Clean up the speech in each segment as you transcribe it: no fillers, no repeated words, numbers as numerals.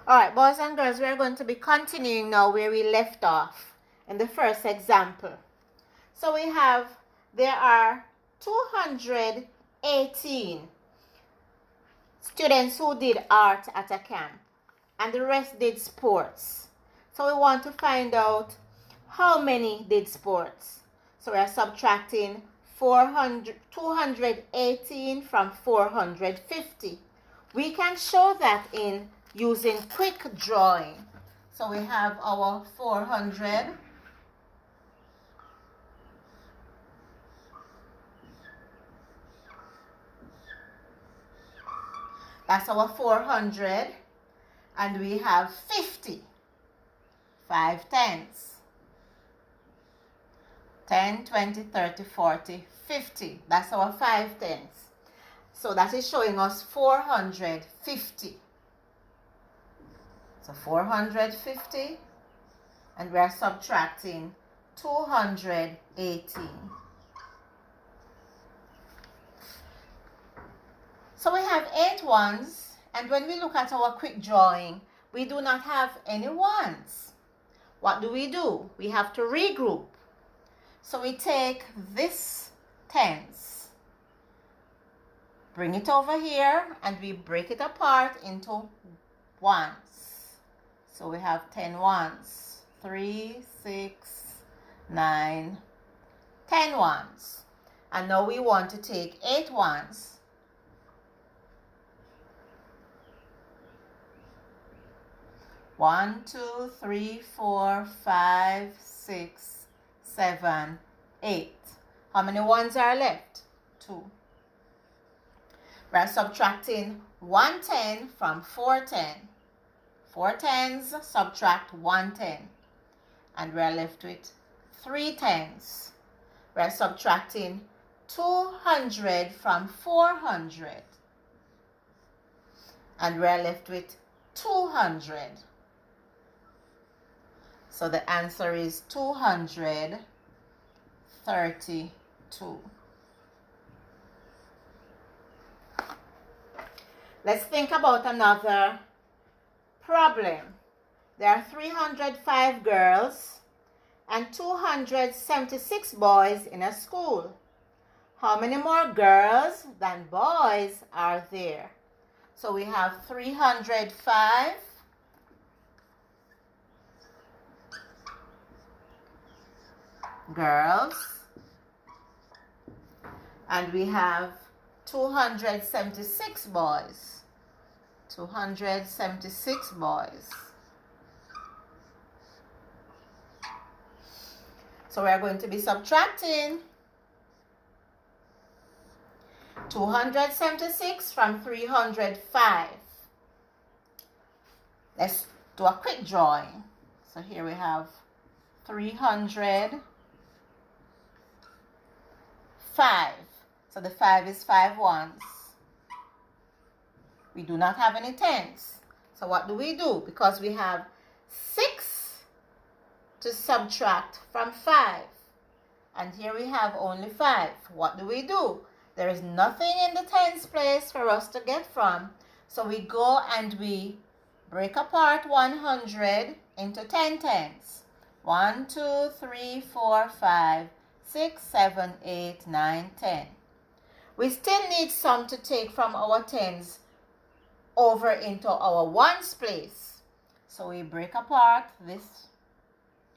Alright, boys and girls, we are going to be continuing now where we left off in the first example. So there are 218 students who did art at a camp, and the rest did sports. So we want to find out how many did sports. So we are subtracting 218 from 450. We can show that in using quick drawing. So we have our 400. That's our 400. And we have 50. 5 tens. 10, 20, 30, 40, 50. That's our 5 tens. So that is showing us 450. So 450, and we are subtracting 218. So we have 8 ones, and when we look at our quick drawing, we do not have any ones. What do? We have to regroup. So we take this tens, bring it over here, and we break it apart into ones. So we have 10 ones, 3, 6, 9, 10 ones. And now we want to take 8 ones. One, 2, 3, 4, 5, 6, 7, 8. How many ones are left? 2. We're subtracting 110 from 410. 4 tens, subtract 110. And we're left with 3 tens. We're subtracting 200 from 400. And we're left with 200. So the answer is 232. Let's think about another problem. There are 305 girls and 276 boys in a school. How many more girls than boys are there? So we have 305 girls, and we have 276 boys. 276 boys. So we are going to be subtracting 276 from 305. Let's do a quick drawing. So here we have 305. So the 5 is 5 ones. We do not have any tens. So what do? Because we have 6 to subtract from 5. And here we have only 5. What do? There is nothing in the tens place for us to get from. So we go and we break apart 100 into 10 tens. 1, 2, 3, 4, 5, 6, 7, 8, 9, 10. We still need some to take from our tens over into our ones place. So we break apart this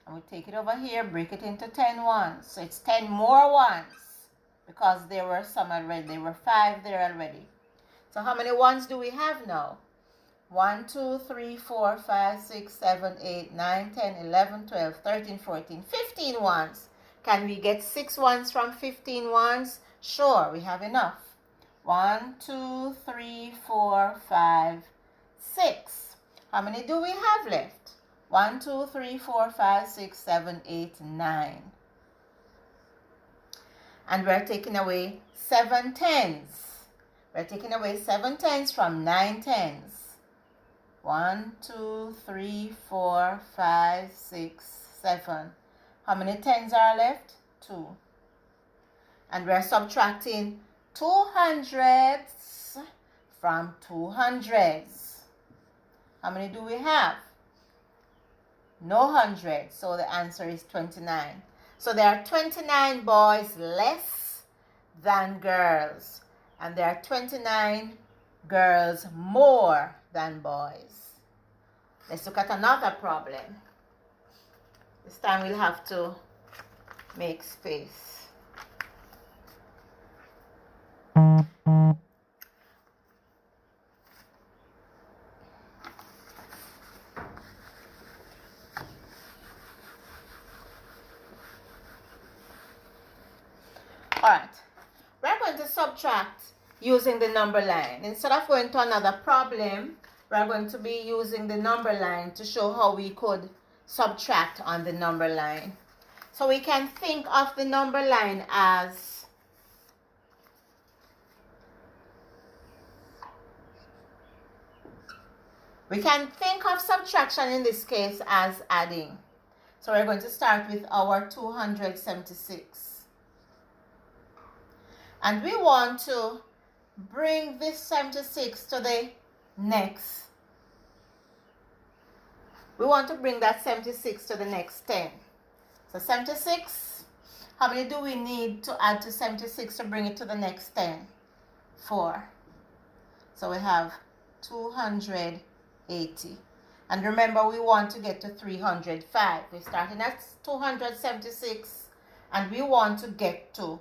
and we take it over here, break it into 10 ones. So it's 10 more ones because there were some already. There were 5 there already. So how many ones do we have now? 1, 2, 3, 4, 5, 6, 7, 8, 9, 10, 11, 12, 13, 14, 15 ones. Can we get 6 ones from 15 ones? Sure, we have enough. 1, 2, 3, 4, 5, 6. How many do we have left? 1, 2, 3, 4, 5, 6, 7, 8, 9. And we're taking away 7 tens. We're taking away 7 tens from 9 tens. 1, 2, 3, 4, 5, 6, 7. How many tens are left? 2. And we're subtracting 200s from 200s. How many do we have? No 100, so the answer is 29. So there are 29 boys less than girls, and there are 29 girls more than boys. Let's look at another problem. This time we'll have to make space. Alright, we're going to subtract using the number line. Instead of going to another problem, we're going to be using the number line to show how we could subtract on the number line. So we can think of the number line as subtraction in this case as adding. So we're going to start with our 276. And we want to bring this 76 to the next. We want to bring that 76 to the next 10. So 76, how many do we need to add to 76 to bring it to the next 10? 4. So we have 280. And remember, we want to get to 305. We're starting at 276 and we want to get to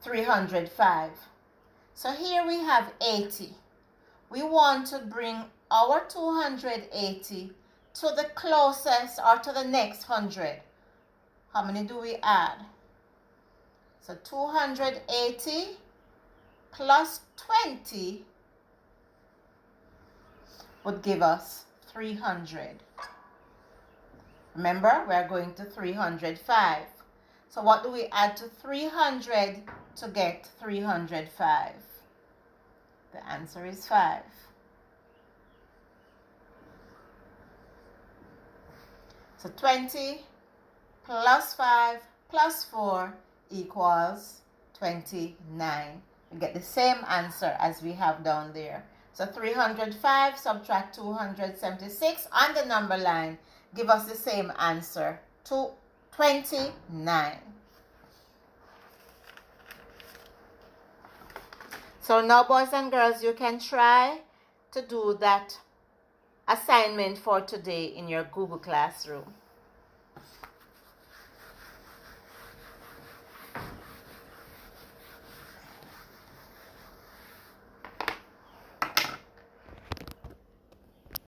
305. So here we have 80. We want to bring our 280 to the closest or to the next 100. How many do we add? So 280 plus 20 would give us 300. Remember, we're going to 305. So what do we add to 300 to get 305? The answer is 5. So 20 plus 5 plus 4 equals 29. We get the same answer as we have down there. So 305 subtract 276 on the number line give us the same answer, 29. So now, boys and girls, you can try to do that assignment for today in your Google Classroom.